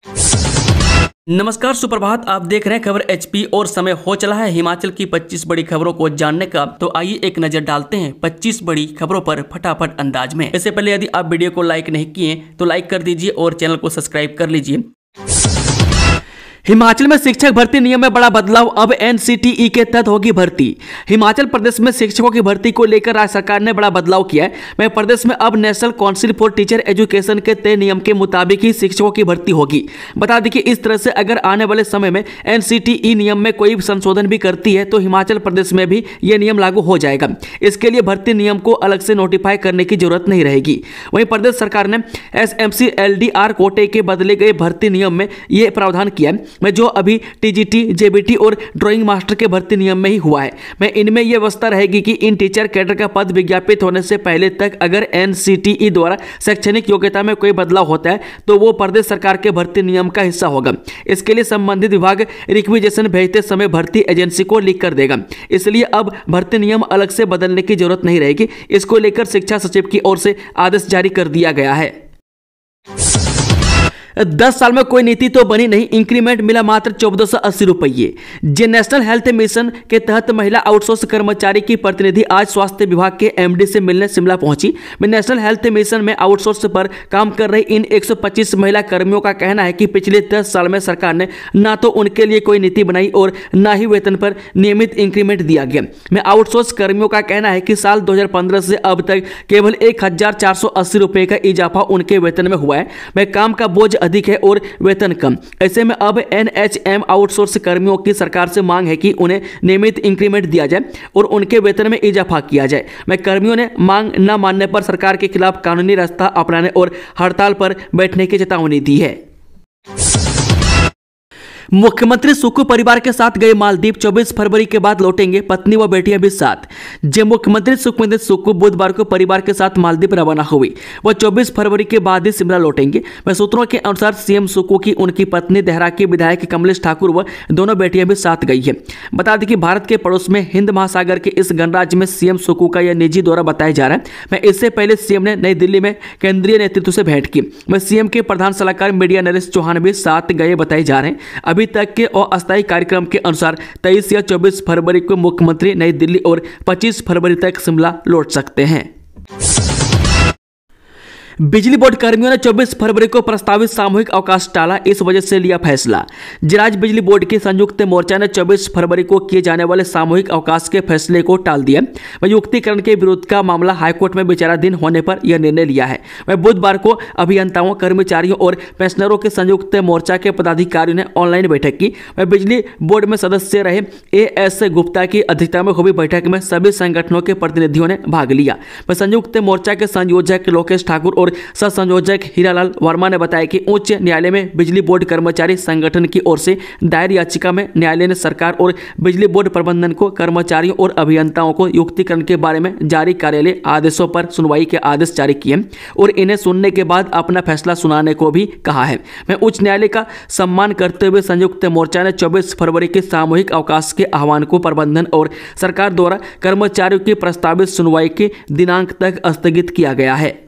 नमस्कार, सुप्रभात। आप देख रहे हैं खबर एचपी और समय हो चला है हिमाचल की 25 बड़ी खबरों को जानने का। तो आइए एक नजर डालते हैं 25 बड़ी खबरों पर फटाफट अंदाज में। इससे पहले यदि आप वीडियो को लाइक नहीं किए तो लाइक कर दीजिए और चैनल को सब्सक्राइब कर लीजिए। हिमाचल में शिक्षक भर्ती नियम में बड़ा बदलाव, अब एनसीटीई के तहत होगी भर्ती। हिमाचल प्रदेश में शिक्षकों की भर्ती को लेकर राज्य सरकार ने बड़ा बदलाव किया है। वहीं प्रदेश में अब national council for teacher education के तय नियम के मुताबिक ही शिक्षकों की भर्ती होगी। बता दें कि इस तरह से अगर आने वाले समय में एनसीटीई नियम में कोई संशोधन भी करती है तो हिमाचल प्रदेश में भी यह नियम लागू हो जाएगा। इसके लिए भर्ती नियम को अलग से नोटिफाई करने की जरूरत नहीं रहेगी। वहीं प्रदेश सरकार ने एसएमसी एलडीआर कोटे के बदले गए भर्ती नियम में यह प्रावधान किया है में जो अभी टीजीटी, जेबीटी और ड्राइंग मास्टर के भर्ती नियम में ही हुआ है। मैं इनमें यह व्यवस्था रहेगी कि इन टीचर कैडर का पद विज्ञापित होने से पहले तक अगर एनसीटीई द्वारा शैक्षणिक योग्यता में कोई बदलाव होता है तो वो प्रदेश सरकार के भर्ती नियम का हिस्सा होगा। इसके लिए संबंधित विभाग रिक्विजिशन भेजते समय भर्ती एजेंसी को लिख कर देगा। इसलिए अब भर्ती नियम अलग से बदलने की जरूरत नहीं रहेगी। इसको लेकर शिक्षा सचिव की ओर से आदेश जारी कर दिया गया है। 10 साल में कोई नीति तो बनी नहीं, इंक्रीमेंट मिला मात्र 1480 रुपये। जे नेशनल हेल्थ मिशन के तहत महिला आउटसोर्स कर्मचारी की प्रतिनिधि आज स्वास्थ्य विभाग के एमडी से मिलने शिमला पहुंची। नेशनल हेल्थ मिशन में आउटसोर्स पर काम कर रही इन 125 महिला कर्मियों का कहना है कि पिछले 10 साल में सरकार ने ना तो उनके लिए कोई नीति बनाई और ना ही वेतन पर नियमित इंक्रीमेंट दिया गया। में आउटसोर्स कर्मियों का कहना है कि साल 2015 से अब तक केवल 1480 रुपये का इजाफा उनके वेतन में हुआ है। में काम का बोझ अधिक है और वेतन कम। ऐसे में अब एनएचएम आउटसोर्स कर्मियों की सरकार से मांग है कि उन्हें नियमित इंक्रीमेंट दिया जाए और उनके वेतन में इजाफा किया जाए। मैं कर्मियों ने मांग न मानने पर सरकार के खिलाफ कानूनी रास्ता अपनाने और हड़ताल पर बैठने की चेतावनी दी है। मुख्यमंत्री सुक्खू परिवार के साथ गए मालदीव, 24 फरवरी के बाद लौटेंगे, पत्नी व बेटियां भी साथ। जब मुख्यमंत्री सुखविंदर सुक्खू बुधवार को परिवार के साथ मालदीव रवाना हुई, वह 24 फरवरी के बाद ही शिमला लौटेंगे। वह सूत्रों के अनुसार सीएम सुक्खू की उनकी पत्नी देहरा की विधायक कमलेश ठाकुर व दोनों बेटियां भी साथ गई है। बता दें कि भारत के पड़ोस में हिंद महासागर के इस गणराज्य में सीएम सुक्खू का यह निजी दौरा बताया जा रहा है। मैं इससे पहले सीएम ने नई दिल्ली में केंद्रीय नेतृत्व से भेंट की। वह सीएम के प्रधान सलाहकार मीडिया नरेश चौहान भी साथ गए बताए जा रहे हैं। अभी तक के अस्थायी कार्यक्रम के अनुसार 23 या 24 फरवरी को मुख्यमंत्री नई दिल्ली और 25 फरवरी तक शिमला लौट सकते हैं। बिजली बोर्ड कर्मियों ने 24 फरवरी को प्रस्तावित सामूहिक अवकाश टाला, इस वजह से लिया फैसला। राज्य बिजली बोर्ड के संयुक्त मोर्चा ने 24 फरवरी को किए जाने वाले सामूहिक अवकाश के फैसले को टाल दिया। वह युक्तिकरण के विरोध का मामला हाईकोर्ट में विचाराधीन होने पर यह निर्णय लिया है। वह बुधवार को अभियंताओं, कर्मचारियों और पेंशनरों के संयुक्त मोर्चा के पदाधिकारियों ने ऑनलाइन बैठक की। वह बिजली बोर्ड में सदस्य रहे एएस गुप्ता की अध्यक्षता में हुई बैठक में सभी संगठनों के प्रतिनिधियों ने भाग लिया। वह संयुक्त मोर्चा के संयोजक लोकेश ठाकुर और सह संयोजक हीरालाल वर्मा ने बताया कि उच्च न्यायालय में बिजली बोर्ड कर्मचारी संगठन की ओर से दायर याचिका में न्यायालय ने सरकार और बिजली बोर्ड प्रबंधन को कर्मचारियों और अभियंताओं को युक्तिकरण के बारे में जारी कार्यालय आदेशों पर सुनवाई के आदेश जारी किए और इन्हें सुनने के बाद अपना फैसला सुनाने को भी कहा है। मैं उच्च न्यायालय का सम्मान करते हुए संयुक्त मोर्चा ने 24 फरवरी के सामूहिक अवकाश के आह्वान को प्रबंधन और सरकार द्वारा कर्मचारियों की प्रस्तावित सुनवाई के दिनांक तक स्थगित किया गया है।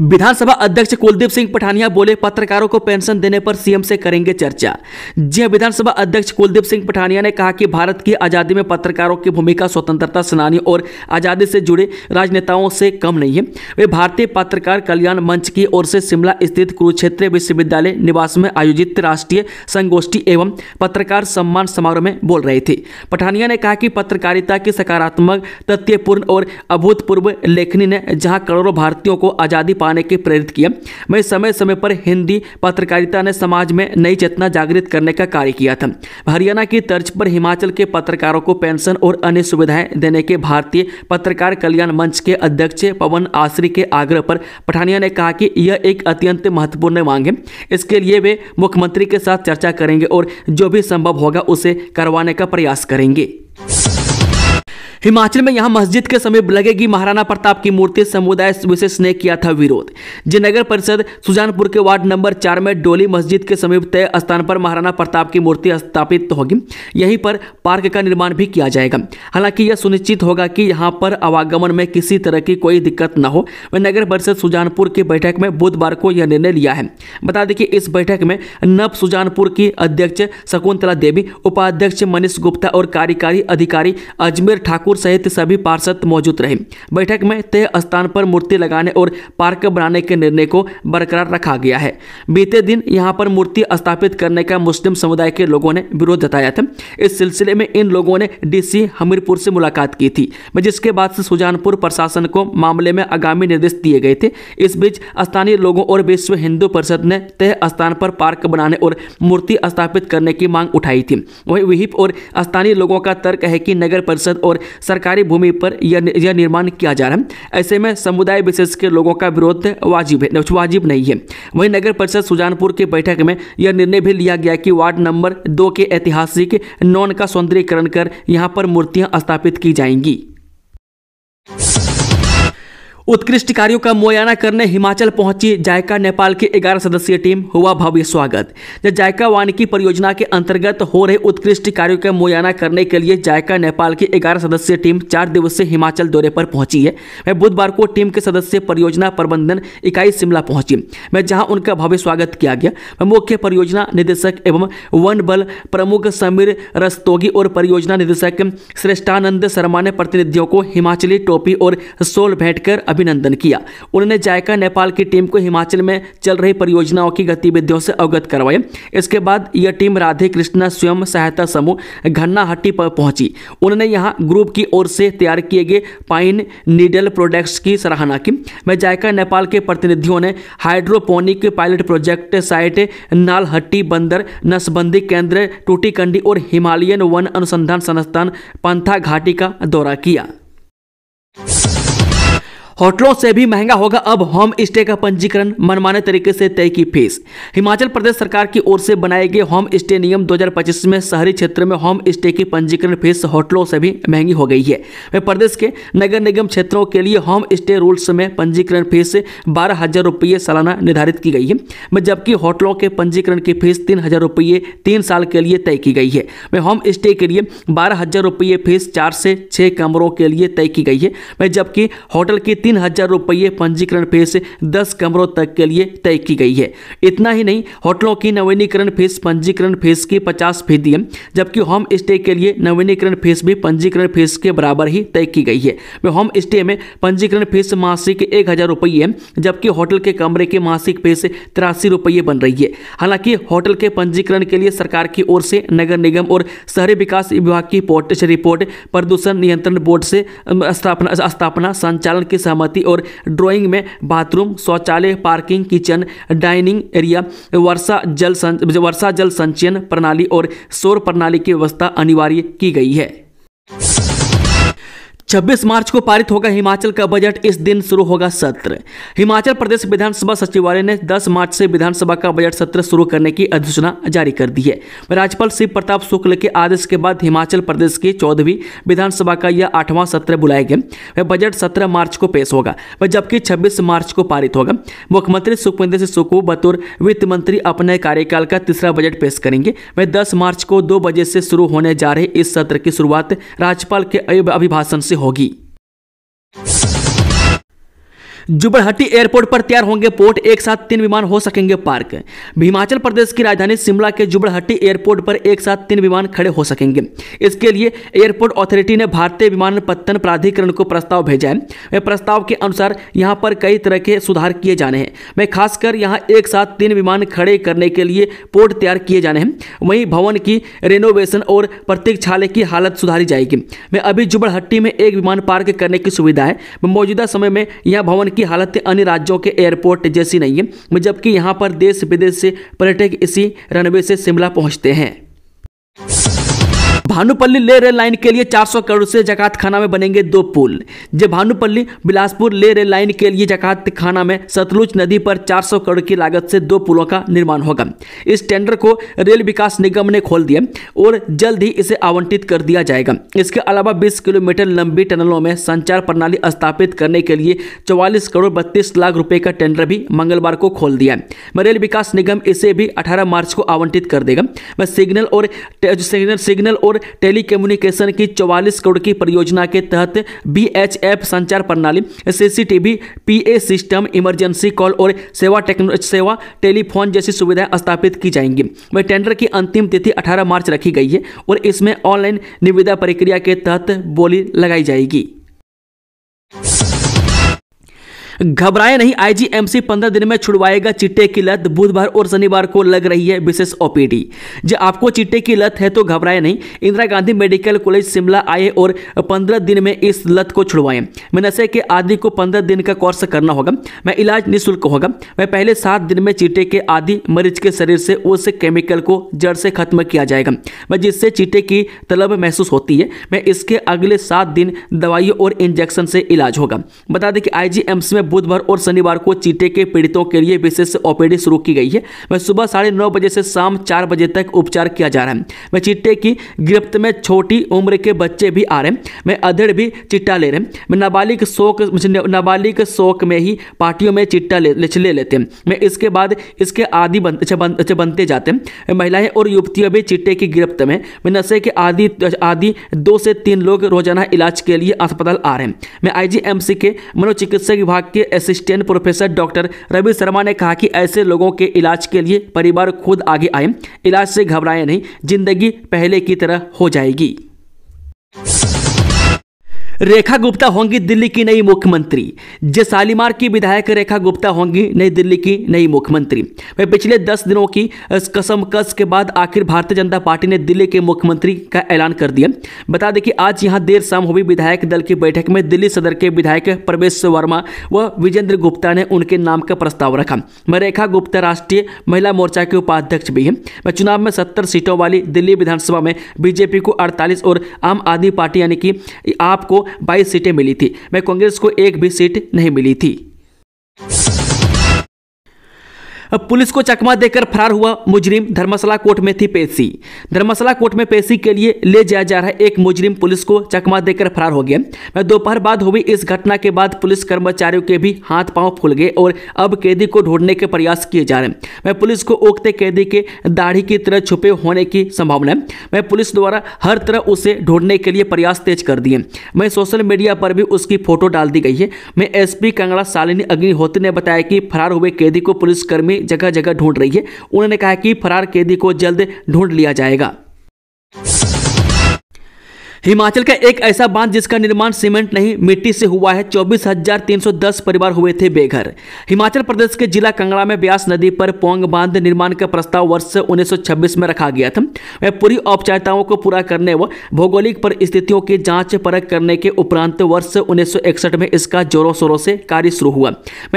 विधानसभा अध्यक्ष कुलदीप सिंह पठानिया बोले, पत्रकारों को पेंशन देने पर सीएम से करेंगे चर्चा। जी, विधानसभा अध्यक्ष कुलदीप सिंह पठानिया ने कहा कि भारत की आज़ादी में पत्रकारों की भूमिका स्वतंत्रता सेनानियों और आज़ादी से जुड़े राजनेताओं से कम नहीं है। वे भारतीय पत्रकार कल्याण मंच की ओर से शिमला स्थित कुरुक्षेत्र विश्वविद्यालय निवास में आयोजित राष्ट्रीय संगोष्ठी एवं पत्रकार सम्मान समारोह में बोल रहे थे। पठानिया ने कहा कि पत्रकारिता की सकारात्मक, तथ्यपूर्ण और अभूतपूर्व लेखनी ने जहां करोड़ों भारतीयों को आज़ादी पाने के प्रेरित किया, मैं समय समय पर हिंदी पत्रकारिता ने समाज में नई चेतना जागृत करने का कार्य किया था। हरियाणा की तर्ज पर हिमाचल के पत्रकारों को पेंशन और अन्य सुविधाएं देने के भारतीय पत्रकार कल्याण मंच के अध्यक्ष पवन आश्री के आग्रह पर पठानिया ने कहा कि यह एक अत्यंत महत्वपूर्ण मांग है। इसके लिए वे मुख्यमंत्री के साथ चर्चा करेंगे और जो भी संभव होगा उसे करवाने का प्रयास करेंगे। हिमाचल में यहां मस्जिद के समीप लगेगी महाराणा प्रताप की मूर्ति, समुदाय विशेष ने किया था विरोध। जी नगर परिषद सुजानपुर के वार्ड नंबर 4 में डोली मस्जिद के समीप तय स्थान पर महाराणा प्रताप की मूर्ति स्थापित होगी। यहीं पर पार्क का निर्माण भी किया जाएगा। हालांकि यह सुनिश्चित होगा कि यहां पर आवागमन में किसी तरह की कोई दिक्कत न हो। वह नगर परिषद सुजानपुर की बैठक में बुधवार को यह निर्णय लिया है। बता दें कि इस बैठक में नव सुजानपुर की अध्यक्ष शकुंतला देवी, उपाध्यक्ष मनीष गुप्ता और कार्यकारी अधिकारी अजमेर ठाकुर सहित सभी पार्षद मौजूद रहे। बैठक में तय स्थान पर मूर्ति लगाने और पार्क बनाने के निर्णय को बरकरार रखा गया है। बीते दिन यहां पर मूर्ति स्थापित करने का मुस्लिम समुदाय के लोगों ने विरोध जताया था। इस सिलसिले में इन लोगों ने डीसी हमीरपुर से मुलाकात की थी, जिसके बाद से सुजानपुर प्रशासन को मामले में आगामी निर्देश दिए गए थे। इस बीच स्थानीय लोगों और विश्व हिंदू परिषद ने तय स्थान पर पार्क बनाने और मूर्ति स्थापित करने की मांग उठाई थी। वहीं विहिप और स्थानीय लोगों का तर्क है कि नगर परिषद और सरकारी भूमि पर यह निर्माण किया जा रहा है। ऐसे में समुदाय विशेष के लोगों का विरोध वाजिब नहीं है। वहीं नगर परिषद सुजानपुर की बैठक में यह निर्णय भी लिया गया कि वार्ड नंबर 2 के ऐतिहासिक नौन का सौंदर्यीकरण कर यहां पर मूर्तियां स्थापित की जाएंगी। उत्कृष्ट कार्यों का मुआयना करने हिमाचल पहुंची जायका नेपाल की 11 सदस्यीय टीम, हुआ भव्य स्वागत। जायका वानिकी परियोजना के अंतर्गत हो रहे उत्कृष्ट कार्यों का मुआयना करने के लिए जायका नेपाल की 11 सदस्यीय टीम 4 दिवसीय हिमाचल दौरे पर पहुंची है। वह बुधवार को टीम के सदस्य परियोजना प्रबंधन इकाई शिमला पहुंची, जहां उनका भव्य स्वागत किया गया। मुख्य परियोजना निदेशक एवं वन बल प्रमुख समीर रस्तोगी और परियोजना निदेशक श्रेष्ठानंद शर्मा ने प्रतिनिधियों को हिमाचली टोपी और शॉल भेंटकर अभिनंदन किया। उन्होंने जायका नेपाल की टीम को हिमाचल में चल रही परियोजनाओं की गतिविधियों से अवगत करवाया। इसके बाद यह टीम राधे कृष्णा स्वयं सहायता समूह घन्नाहट्टी पर पहुंची। उन्होंने यहां ग्रुप की ओर से तैयार किए गए पाइन नीडल प्रोडक्ट्स की सराहना की। जायका नेपाल के प्रतिनिधियों ने हाइड्रोपोनिक पायलट प्रोजेक्ट साइट नालहट्टी बंदर नसबंदी केंद्र टूटीकंडी और हिमालयन वन अनुसंधान संस्थान पंथा घाटी का दौरा किया। होटलों से भी महंगा होगा अब होम स्टे का पंजीकरण, मनमाने तरीके से तय की फीस। हिमाचल प्रदेश सरकार की ओर से बनाए गए होम स्टे नियम 2025 में शहरी क्षेत्र में होम स्टे की पंजीकरण फीस होटलों से भी महंगी हो गई है। प्रदेश के नगर निगम क्षेत्रों के लिए होम स्टे रूल्स में पंजीकरण फीस 12,000 रुपये सालाना निर्धारित की गई है, जबकि होटलों के पंजीकरण की फीस 3,000 रुपये 3 साल के लिए तय की गई है। होम स्टे के लिए 12,000 रुपये फीस 4 से 6 कमरों के लिए तय की गई है, जबकि होटल की 3,000 रुपये पंजीकरण फीस 10 कमरों तक के लिए तय की गई है। इतना ही नहीं, होटलों की नवीनीकरण फीस पंजीकरण फीस की 50% है, जबकि होम स्टे के लिए नवीनीकरण फीस भी पंजीकरण फीस के बराबर ही तय की गई है। होम स्टे में पंजीकरण फीस मासिक 1,000 रुपये है, जबकि होटल के कमरे की मासिक फीस 83 रुपये बन रही है। हालांकि होटल के पंजीकरण के लिए सरकार की ओर से नगर निगम और शहरी विकास विभाग की रिपोर्ट प्रदूषण नियंत्रण बोर्ड से स्थापना संचालन की सहमति और ड्राइंग में बाथरूम, शौचालय, पार्किंग, किचन, डाइनिंग एरिया, वर्षा जल संचयन प्रणाली और सौर प्रणाली की व्यवस्था अनिवार्य की गई है। 26 मार्च को पारित होगा हिमाचल का बजट, इस दिन शुरू होगा सत्र। हिमाचल प्रदेश विधानसभा सचिवालय ने 10 मार्च से विधानसभा का बजट सत्र शुरू करने की अधिसूचना जारी कर दी है। राज्यपाल शिव प्रताप शुक्ल के आदेश के बाद हिमाचल प्रदेश की 14वीं विधानसभा का यह 8वां सत्र बुलाया गया। बजट 17 मार्च को पेश होगा, जबकि 26 मार्च को पारित होगा। मुख्यमंत्री सुखविंदर सिंह सुक्खू बतौर वित्त मंत्री अपने कार्यकाल का तीसरा बजट पेश करेंगे। 10 मार्च को 2 बजे से शुरू होने जा रहे इस सत्र की शुरुआत राज्यपाल के अभिभाषण से होगी। जुब्बड़हट्टी एयरपोर्ट पर तैयार होंगे पोर्ट, एक साथ 3 विमान हो सकेंगे पार्क। हिमाचल प्रदेश की राजधानी शिमला के जुब्बड़हट्टी एयरपोर्ट पर एक साथ 3 विमान खड़े हो सकेंगे। इसके लिए एयरपोर्ट अथॉरिटी ने भारतीय विमानपत्तन प्राधिकरण को प्रस्ताव भेजा है। प्रस्ताव के अनुसार यहां पर कई तरह के सुधार किए जाने हैं। खासकर यहां एक साथ 3 विमान खड़े करने के लिए पोर्ट तैयार किए जाने हैं। वहीं भवन की रेनोवेशन और प्रतीक्षालय की हालत सुधारी जाएगी। अभी जुब्बड़हट्टी में एक विमान पार्क करने की सुविधा है। मौजूदा समय में यह भवन की हालत अन्य राज्यों के एयरपोर्ट जैसी नहीं है, जबकि यहां पर देश विदेश से पर्यटक इसी रनवे से शिमला पहुंचते हैं। भानुपल्ली ले रेल लाइन के लिए 400 करोड़ से जकात खाना में बनेंगे 2 पुल। जब भानुपल्ली बिलासपुर ले रेल लाइन के लिए जकात खाना में सतलुज नदी पर 400 करोड़ की लागत से 2 पुलों का निर्माण होगा। इस टेंडर को रेल विकास निगम ने खोल दिया और जल्द ही इसे आवंटित कर दिया जाएगा। इसके अलावा 20 किलोमीटर लंबी टनलों में संचार प्रणाली स्थापित करने के लिए 44 करोड़ 32 लाख रुपए का टेंडर भी मंगलवार को खोल दिया। रेल विकास निगम इसे भी 18 मार्च को आवंटित कर देगा। सिग्नल और टेलीकम्युनिकेशन की 44 करोड़ की परियोजना के तहत बीएचएफ संचार प्रणाली, CCTV, PA system, emergency call और सेवा टेलीफोन जैसी सुविधाएं स्थापित की जाएंगी। वह टेंडर की अंतिम तिथि 18 मार्च रखी गई है और इसमें ऑनलाइन निविदा प्रक्रिया के तहत बोली लगाई जाएगी। घबराए नहीं, आईजीएमसी 15 दिन में छुड़वाएगा चिट्टे की लत। बुधवार और शनिवार को लग रही है विशेष ओपीडी। जो आपको चिट्टे की लत है तो घबराए नहीं। इंदिरा गांधी मेडिकल कॉलेज शिमला आए और 15 दिन में इस लत को छुड़वाएं। मैं नशे के आदि को 15 दिन का कोर्स करना होगा। मैं इलाज निःशुल्क होगा। मैं पहले 7 दिन में चिट्टे के आदि मरीज के शरीर से उस केमिकल को जड़ से खत्म किया जाएगा मैं जिससे चिट्टे की तलब महसूस होती है। मैं इसके अगले 7 दिन दवाइयों और इंजेक्शन से इलाज होगा। बता दें कि आईजीएमसी में बुधवार और शनिवार को चिट्टे के पीड़ितों के लिए विशेष ओपीडी शुरू की गई है। वह सुबह 9:30 बजे से शाम 4 बजे तक उपचार किया जा रहा है। वह चिट्टे की गिरफ्त में छोटी उम्र के बच्चे भी आ रहे हैं। मैं अधेड़ भी चिट्टा ले रहे हैं। मैं नाबालिग शौक में ही पार्टियों में चिट्टा ले लेते हैं। मैं इसके बाद इसके आदि बनते जाते हैं। महिलाएं और युवतियां भी चिट्टे की गिरफ्त में। मैं नशे के आदि 2 से 3 लोग रोजाना इलाज के लिए अस्पताल आ रहे हैं। मैं आईजीएमसी के मनोचिकित्सक विभाग के assistant professor doctor Ravi Sharma ने कहा कि ऐसे लोगों के इलाज के लिए परिवार खुद आगे आए। इलाज से घबराएं नहीं, जिंदगी पहले की तरह हो जाएगी। रेखा गुप्ता होंगी दिल्ली की नई मुख्यमंत्री। शालीमार की विधायक रेखा गुप्ता होंगी नई दिल्ली की नई मुख्यमंत्री। वह पिछले 10 दिनों की कसमकस के बाद आखिर भारतीय जनता पार्टी ने दिल्ली के मुख्यमंत्री का ऐलान कर दिया। बता दें कि आज यहां देर शाम हुई विधायक दल की बैठक में दिल्ली सदर के विधायक प्रवेश वर्मा व विजेंद्र गुप्ता ने उनके नाम का प्रस्ताव रखा। रेखा गुप्ता राष्ट्रीय महिला मोर्चा के उपाध्यक्ष भी हैं। वह चुनाव में 70 सीटों वाली दिल्ली विधानसभा में बीजेपी को 48 और आम आदमी पार्टी यानी कि आप को 22 सीटें मिली थी। मैं कांग्रेस को 1 भी सीट नहीं मिली थी। अब पुलिस को चकमा देकर फरार हुआ मुजरिम धर्मशाला कोर्ट में थी पेशी। धर्मशाला कोर्ट में पेशी के लिए ले जाया जा रहा एक मुजरिम पुलिस को चकमा देकर फरार हो गया। दोपहर बाद हुई इस घटना के बाद पुलिस कर्मचारियों के भी हाथ पांव फूल गए और अब कैदी को ढूंढने के प्रयास किए जा रहे हैं। पुलिस को उक्त कैदी के दाढ़ी की तरह छुपे होने की संभावना है। पुलिस द्वारा हर तरह उसे ढूंढने के लिए प्रयास तेज कर दिए। सोशल मीडिया पर भी उसकी फोटो डाल दी गई है। एसपी कांगड़ा शालिनी अग्निहोत्री ने बताया कि फरार हुए कैदी को पुलिसकर्मी जगह जगह ढूंढ रही है। उन्होंने कहा कि फरार कैदी को जल्द ढूंढ लिया जाएगा। हिमाचल का एक ऐसा बांध जिसका निर्माण सीमेंट नहीं मिट्टी से हुआ है। 24,310 परिवार हुए थे बेघर। हिमाचल प्रदेश के जिला कांगड़ा में ब्यास नदी पर पोंग बांध निर्माण का प्रस्ताव वर्ष 1926 में रखा गया था। वह पूरी औपचारिकताओं को पूरा करने व भौगोलिक परिस्थितियों की जांच परख करने के उपरांत वर्ष 1961 में इसका जोरों शोरों से कार्य शुरू हुआ।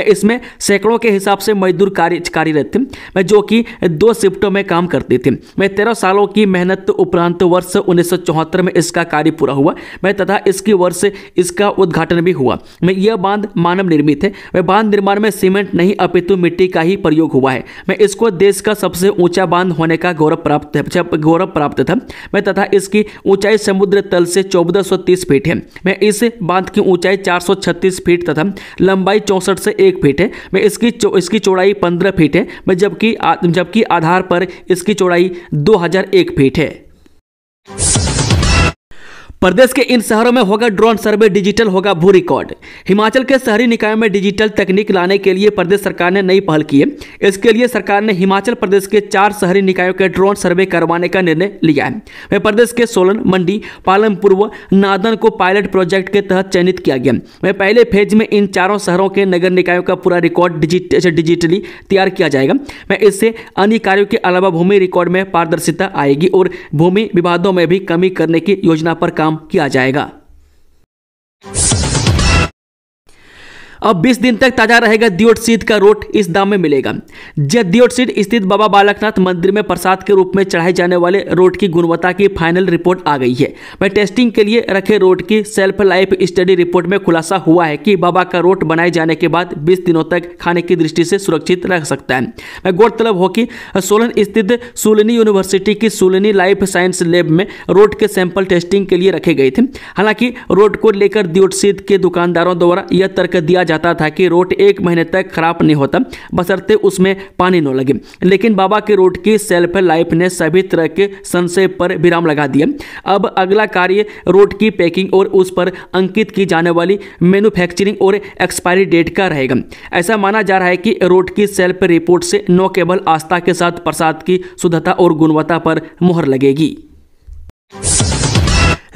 इसमें सैकड़ों के हिसाब से मजदूर कार्यरत थे जो कि 2 शिफ्टों में काम करते थे। 13 सालों की मेहनत उपरांत वर्ष 1974 में इसका कार्य पूरा हुआ तथा इसका उद्घाटन भी हुआ। यह बांध मानव निर्मित है। वह बांध निर्माण में सीमेंट नहीं अपितु मिट्टी का ही प्रयोग हुआ है। इसको देश का सबसे ऊंचा बांध होने का गौरव प्राप्त था तथा इसकी ऊंचाई समुद्र तल से 1430 फीट है। इस बांध की ऊंचाई 436 फीट तथा लंबाई 64 से 1 फीट है। इसकी चौड़ाई 15 फीट है जबकि आधार पर इसकी चौड़ाई 2001 फीट है। प्रदेश के इन शहरों में होगा ड्रोन सर्वे, डिजिटल होगा भू रिकॉर्ड। हिमाचल के शहरी निकायों में डिजिटल तकनीक लाने के लिए प्रदेश सरकार ने नई पहल की है। इसके लिए सरकार ने हिमाचल प्रदेश के 4 शहरी निकायों के ड्रोन सर्वे करवाने का निर्णय लिया है। वह प्रदेश के सोलन, मंडी, पालमपुर व नादन को पायलट प्रोजेक्ट के तहत चयनित किया गया। वह पहले फेज में इन 4 शहरों के नगर निकायों का पूरा रिकॉर्ड डिजिटली तैयार किया जाएगा। इससे अन्य कार्यों के अलावा भूमि रिकॉर्ड में पारदर्शिता आएगी और भूमि विवादों में भी कमी करने की योजना पर काम किया जाएगा। अब 20 दिन तक ताजा रहेगा दियोट सीध का रोट, इस दाम में मिलेगा। दियोट सीध स्थित बाबा बालकनाथ मंदिर में प्रसाद के रूप में चढ़ाए जाने वाले रोट की गुणवत्ता की फाइनल रिपोर्ट आ गई है। वह टेस्टिंग के लिए रखे रोट की सेल्फ लाइफ स्टडी रिपोर्ट में खुलासा हुआ है कि बाबा का रोट बनाए जाने के बाद 20 दिनों तक खाने की दृष्टि से सुरक्षित रह सकता है। गौरतलब हो कि सोलन स्थित सुलनी यूनिवर्सिटी की सुलनी लाइफ साइंस लैब में रोट के सैंपल टेस्टिंग के लिए रखे गए थे। हालांकि रोट को लेकर दियोट सीध के दुकानदारों द्वारा यह तर्क दिया जाता था कि रोट 1 महीने तक खराब नहीं होता बशर्ते उसमें पानी न लगे, लेकिन बाबा के रोट की सेल्फ लाइफ ने सभी तरह के संशय पर विराम लगा दिया। अब अगला कार्य रोट की पैकिंग और उस पर अंकित की जाने वाली मैन्युफैक्चरिंग और एक्सपायरी डेट का रहेगा। ऐसा माना जा रहा है कि रोट की सेल्फ रिपोर्ट से न केवल आस्था के साथ प्रसाद की शुद्धता और गुणवत्ता पर मुहर लगेगी।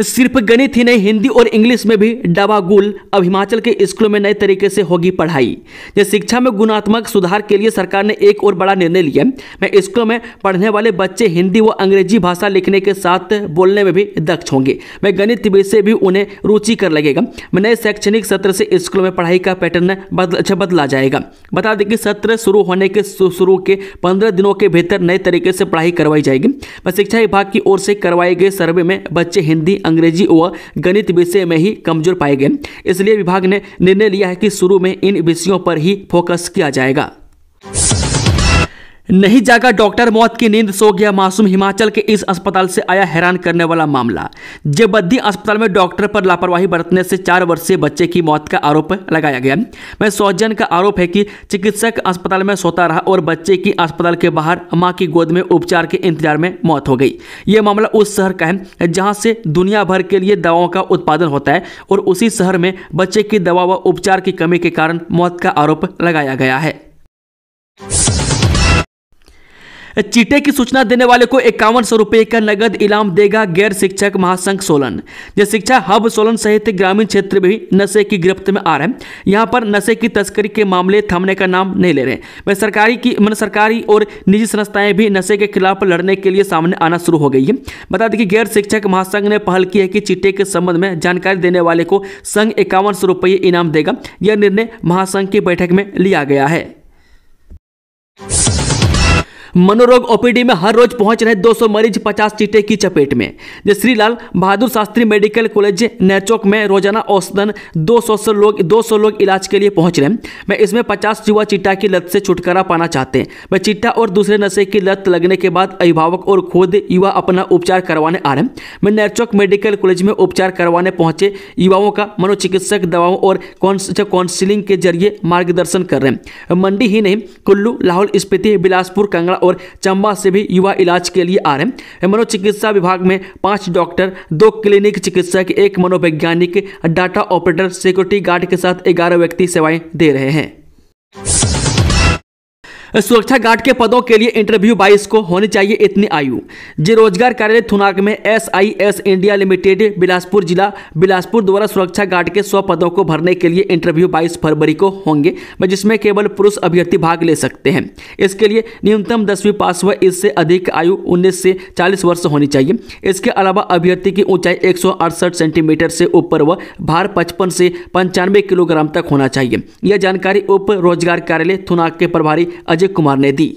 सिर्फ गणित ही नहीं, हिंदी और इंग्लिश में भी डबागुल। अब हिमाचल के स्कूलों में नए तरीके से होगी पढ़ाई। शिक्षा में गुणात्मक सुधार के लिए सरकार ने एक और बड़ा निर्णय लिया। मैं स्कूलों में पढ़ने वाले बच्चे हिंदी व अंग्रेजी भाषा लिखने के साथ बोलने में भी दक्ष होंगे। मैं गणित विषय भी उन्हें रुचिकर लगेगा। नए शैक्षणिक सत्र से स्कूलों में पढ़ाई का पैटर्न बदला जाएगा। बता दें कि सत्र शुरू होने के शुरू के 15 दिनों के भीतर नए तरीके से पढ़ाई करवाई जाएगी। शिक्षा विभाग की ओर से करवाए गए सर्वे में बच्चे हिंदी, अंग्रेजी व गणित विषय में ही कमजोर पाए गए। इसलिए विभाग ने निर्णय लिया है कि शुरू में इन विषयों पर ही फोकस किया जाएगा। नहीं जागा डॉक्टर, मौत की नींद सो गया मासूम। हिमाचल के इस अस्पताल से आया हैरान करने वाला मामला। जेबद्दी अस्पताल में डॉक्टर पर लापरवाही बरतने से 4 वर्षीय बच्चे की मौत का आरोप लगाया गया। वह सौजन का आरोप है कि चिकित्सक अस्पताल में सोता रहा और बच्चे की अस्पताल के बाहर मां की गोद में उपचार के इंतजार में मौत हो गई। यह मामला उस शहर का है जहां से दुनिया भर के लिए दवाओं का उत्पादन होता है और उसी शहर में बच्चे की दवा व उपचार की कमी के कारण मौत का आरोप लगाया गया है। चीटे की सूचना देने वाले को 5100 रुपये का नगद इनाम देगा गैर शिक्षक महासंघ सोलन। शिक्षा हब सोलन सहित ग्रामीण क्षेत्र में भी नशे की गिरफ्त में आ रहे हैं। यहां पर नशे की तस्करी के मामले थमने का नाम नहीं ले रहे। वह सरकारी और निजी संस्थाएं भी नशे के खिलाफ लड़ने के लिए सामने आना शुरू हो गई है। बता दें कि गैर शिक्षक महासंघ ने पहल की है कि चीटे के संबंध में जानकारी देने वाले को संघ 5100 रुपये इनाम देगा। यह निर्णय महासंघ की बैठक में लिया गया है। मनोरोग ओपीडी में हर रोज पहुंच रहे 200 मरीज 50 चीटे की चपेट में। श्री लाल बहादुर शास्त्री मेडिकल कॉलेज नेरचौक में रोजाना औसतन 200 लोग इलाज के लिए पहुंच रहे हैं। मैं इसमें 50 युवा चीटा की लत से छुटकारा पाना चाहते हैं। वह चीटा और दूसरे नशे की लत लगने के बाद अभिभावक और खुद युवा अपना उपचार करवाने आ रहे हैं। मैं नेरचौक मेडिकल कॉलेज में उपचार करवाने पहुंचे युवाओं का मनोचिकित्सक दवाओं और काउंसलिंग के जरिए मार्गदर्शन कर रहे हैं। मंडी ही नहीं, कुल्लू, लाहौल स्पीति, बिलासपुर, कांगड़ा और चंबा से भी युवा इलाज के लिए आ रहे हैं। मनोचिकित्सा विभाग में 5 डॉक्टर, 2 क्लिनिक चिकित्सक, 1 मनोवैज्ञानिक, डाटा ऑपरेटर, सिक्योरिटी गार्ड के साथ 11 व्यक्ति सेवाएं दे रहे हैं। सुरक्षा गार्ड के पदों के लिए इंटरव्यू 22 को होनी चाहिए इतनी आयु। रोजगार कार्यालय थुनाग में SIS इंडिया लिमिटेड बिलासपुर जिला बिलासपुर द्वारा सुरक्षा गार्ड के 100 पदों को भरने के लिए इंटरव्यू 22 फरवरी को होंगे, जिसमें केवल पुरुष अभ्यर्थी भाग ले सकते हैं। इसके लिए न्यूनतम 10वीं पास व इससे अधिक आयु 19 से 40 वर्ष होनी चाहिए। इसके अलावा अभ्यर्थी की ऊंचाई 168 सेंटीमीटर से ऊपर व भार 55 से 95 किलोग्राम तक होना चाहिए। यह जानकारी उप रोजगार कार्यालय थुनाग के प्रभारी अजय कुमार ने दी।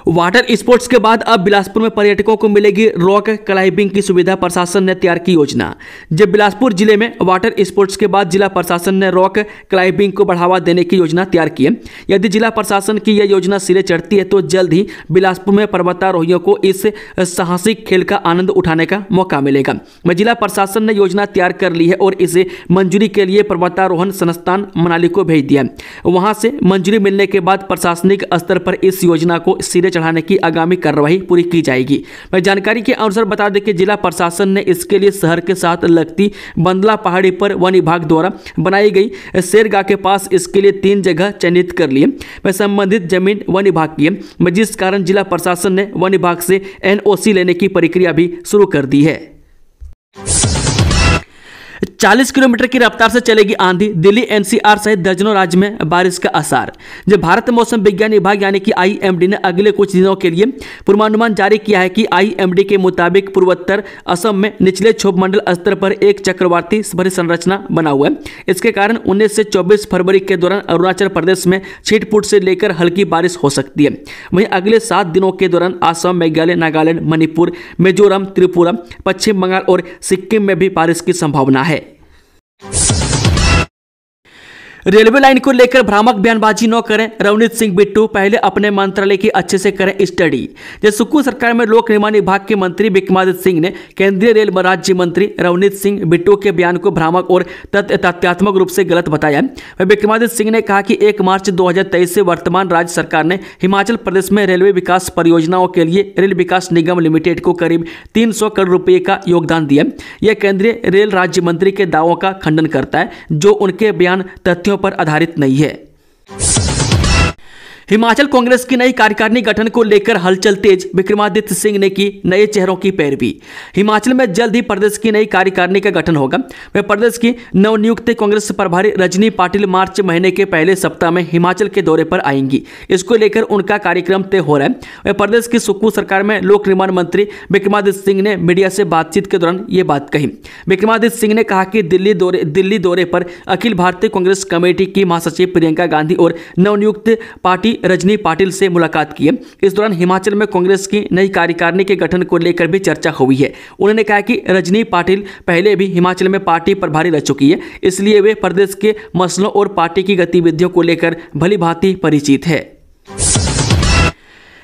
वाटर स्पोर्ट्स के बाद अब बिलासपुर में पर्यटकों को मिलेगी रॉक क्लाइंबिंग की सुविधा। प्रशासन ने तैयार की योजना। जब बिलासपुर जिले में वाटर स्पोर्ट्स के बाद जिला प्रशासन ने रॉक क्लाइंबिंग को बढ़ावा देने की योजना तैयार की है। यदि जिला प्रशासन की यह योजना सिरे चढ़ती है तो जल्द ही बिलासपुर में पर्वतारोहियों को इस साहसिक खेल का आनंद उठाने का मौका मिलेगा। जिला प्रशासन ने योजना तैयार कर ली है और इसे मंजूरी के लिए पर्वतारोहण संस्थान मनाली को भेज दिया। वहां से मंजूरी मिलने के बाद प्रशासनिक स्तर पर इस योजना को सिरे चढ़ाने की आगामी कार्रवाई पूरी की जाएगी। जानकारी के अनुसार बता दें कि जिला प्रशासन ने इसके लिए शहर के साथ लगती बंदला पहाड़ी पर वन विभाग द्वारा बनाई गई शेरगाह के पास इसके लिए 3 जगह चिन्हित कर लिए। संबंधित जमीन वन विभाग की है, जिस कारण जिला प्रशासन ने वन विभाग से NOC लेने की प्रक्रिया भी शुरू कर दी है। 40 किलोमीटर की रफ्तार से चलेगी आंधी। दिल्ली, एनसीआर सहित दर्जनों राज्य में बारिश का आसार। जब भारत मौसम विज्ञान विभाग यानी कि आईएमडी ने अगले कुछ दिनों के लिए पूर्वानुमान जारी किया है कि आईएमडी के मुताबिक पूर्वोत्तर असम में निचले क्षोभ मंडल स्तर पर एक चक्रवाती भरी संरचना बना हुआ है। इसके कारण 19 से 24 फरवरी के दौरान अरुणाचल प्रदेश में छिटपुट से लेकर हल्की बारिश हो सकती है। वहीं अगले 7 दिनों के दौरान असम, मेघालय, नागालैंड, मणिपुर, मिजोरम, त्रिपुरा, पश्चिम बंगाल और सिक्किम में भी बारिश की संभावना है। रेलवे लाइन को लेकर भ्रामक बयानबाजी न करें, रवनीत सिंह बिट्टू। पहले अपने मंत्रालय की अच्छे से करें स्टडी। जब सुक्खू सरकार में लोक निर्माण विभाग के मंत्री विक्रमादित्य सिंह ने केंद्रीय रेल राज्य मंत्री रवनीत सिंह बिट्टू के बयान को भ्रामक और तथ्यात्मक रूप से गलत बताया। विक्रमादित्य सिंह ने कहा कि 1 मार्च 2023 से वर्तमान राज्य सरकार ने हिमाचल प्रदेश में रेलवे विकास परियोजनाओं के लिए रेल विकास निगम लिमिटेड को करीब 300 करोड़ रुपये का योगदान दिया। यह केंद्रीय रेल राज्य मंत्री के दावों का खंडन करता है, जो उनके बयान तथ्यों पर आधारित नहीं है। हिमाचल कांग्रेस की नई कार्यकारिणी गठन को लेकर हलचल तेज। विक्रमादित्य सिंह ने की नए चेहरों की पैरवी। हिमाचल में जल्द ही प्रदेश की नई कार्यकारिणी का गठन होगा। वह प्रदेश की नवनियुक्त कांग्रेस प्रभारी रजनी पाटिल मार्च महीने के पहले सप्ताह में हिमाचल के दौरे पर आएंगी। इसको लेकर उनका कार्यक्रम तय हो रहा है। वह प्रदेश की सुक्खू सरकार में लोक निर्माण मंत्री विक्रमादित्य सिंह ने मीडिया से बातचीत के दौरान ये बात कही। विक्रमादित्य सिंह ने कहा कि दिल्ली दौरे पर अखिल भारतीय कांग्रेस कमेटी की महासचिव प्रियंका गांधी और नवनियुक्त पार्टी रजनी पाटिल से मुलाकात की है। इस दौरान हिमाचल में कांग्रेस की नई कार्यकारिणी के गठन को लेकर भी चर्चा हुई है। उन्होंने कहा कि रजनी पाटिल पहले भी हिमाचल में पार्टी प्रभारी रह चुकी है, इसलिए वे प्रदेश के मसलों और पार्टी की गतिविधियों को लेकर भली भांति परिचित है।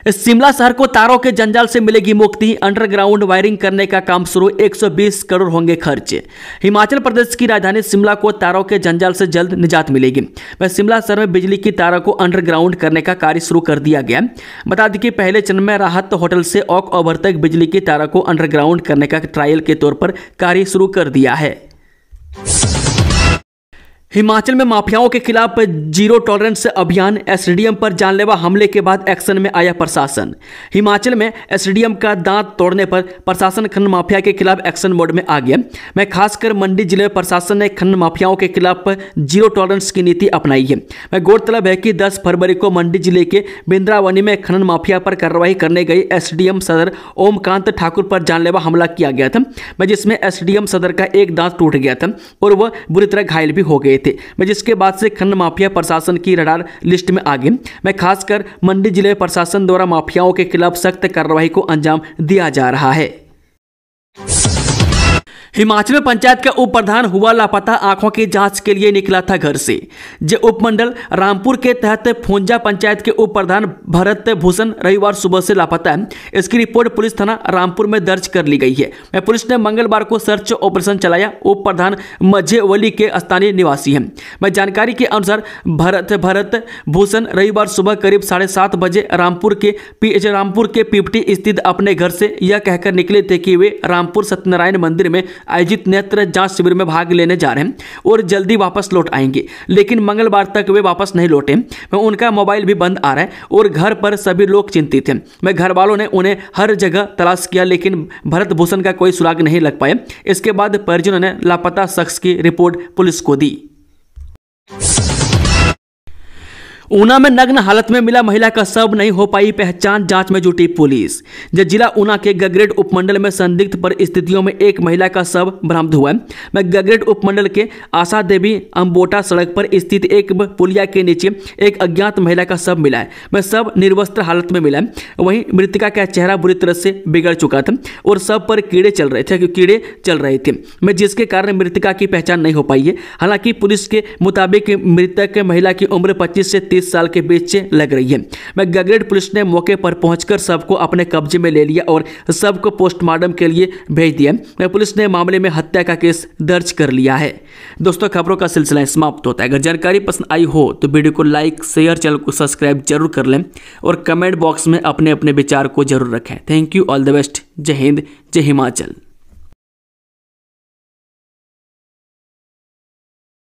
शिमला शहर को तारों के जंजाल से मिलेगी मुक्ति। अंडरग्राउंड वायरिंग करने का काम शुरू। 120 करोड़ होंगे खर्च। हिमाचल प्रदेश की राजधानी शिमला को तारों के जंजाल से जल्द निजात मिलेगी। वह शिमला शहर में बिजली की तारों को अंडरग्राउंड करने का कार्य शुरू कर दिया गया। बता दें कि पहले चरण में राहत होटल से ओक ओवर तक बिजली की तारों को अंडरग्राउंड करने का ट्रायल के तौर पर कार्य शुरू कर दिया है। हिमाचल में माफियाओं के खिलाफ जीरो टॉलरेंस अभियान। एसडीएम पर जानलेवा हमले के बाद एक्शन में आया प्रशासन। हिमाचल में एसडीएम का दांत तोड़ने पर प्रशासन खनन माफिया के खिलाफ एक्शन मोड में आ गया। मैं खासकर मंडी जिले में प्रशासन ने खनन माफियाओं के खिलाफ जीरो टॉलरेंस की नीति अपनाई है। मैं गौरतलब है कि 10 फरवरी को मंडी जिले के बिंद्रावनी में खनन माफिया पर कार्रवाई करने गई एसडीएम सदर ओमकांत ठाकुर पर जानलेवा हमला किया गया था, जिसमें एसडीएम सदर का एक दांत टूट गया था और वह बुरी तरह घायल भी हो गए थे। जिसके बाद से खनन माफिया प्रशासन की रडार लिस्ट में आ गए। मैं खासकर मंडी जिले प्रशासन द्वारा माफियाओं के खिलाफ सख्त कार्रवाई को अंजाम दिया जा रहा है। हिमाचल में पंचायत का उप प्रधान हुआ लापता। आंखों की जांच के लिए निकला था घर से। जो उपमंडल रामपुर के तहत फोंजा पंचायत के उप प्रधान भरत भूषण रविवार सुबह से लापता है। इसकी रिपोर्ट पुलिस थाना रामपुर में दर्ज कर ली गई है। पुलिस ने मंगलवार को सर्च ऑपरेशन चलाया। उप प्रधान मझेवली के स्थानीय निवासी हैं। जानकारी के अनुसार भरत भूषण रविवार सुबह करीब 7:30 बजे रामपुर के पिपटी स्थित अपने घर से यह कहकर निकले थे कि वे रामपुर सत्यनारायण मंदिर में आयोजित नेत्र जांच शिविर में भाग लेने जा रहे हैं और जल्दी वापस लौट आएंगे, लेकिन मंगलवार तक वे वापस नहीं लौटे। उनका मोबाइल भी बंद आ रहा है और घर पर सभी लोग चिंतित हैं। घर वालों ने उन्हें हर जगह तलाश किया, लेकिन भरत भूषण का कोई सुराग नहीं लग पाया। इसके बाद परिजनों ने लापता शख्स की रिपोर्ट पुलिस को दी। ऊना में नग्न हालत में मिला महिला का शव, नहीं हो पाई पहचान, जांच में जुटी पुलिस। जिला ऊना के गगरेट उपमंडल में संदिग्ध परिस्थितियों में एक महिला का शव बरामद हुआ है। गगरेट उपमंडल के आशा देवी अम्बोटा सड़क पर स्थित एक पुलिया के नीचे एक अज्ञात महिला का शव मिला है। शव निर्वस्त्र हालत में मिला है। वहीं मृतका का चेहरा बुरी तरह से बिगड़ चुका था और शव पर कीड़े चल रहे थे, जिसके कारण मृतका की पहचान नहीं हो पाई है। हालांकि पुलिस के मुताबिक मृतक महिला की उम्र 25 से 30 साल के बीच लग रही है। गगरेट पुलिस ने मौके पर पहुंचकर शव को अपने कब्जे में ले लिया और शव को पोस्टमार्टम के लिए भेज दिया। पुलिस ने मामले में हत्या का केस दर्ज कर लिया है। दोस्तों, खबरों का सिलसिला समाप्त होता है। अगर जानकारी पसंद आई हो तो वीडियो को लाइक, शेयर, चैनल को सब्सक्राइब जरूर कर लें और कमेंट बॉक्स में अपने अपने विचार को जरूर रखें। Thank you, all the best. जय हिंद, जय हिमाचल।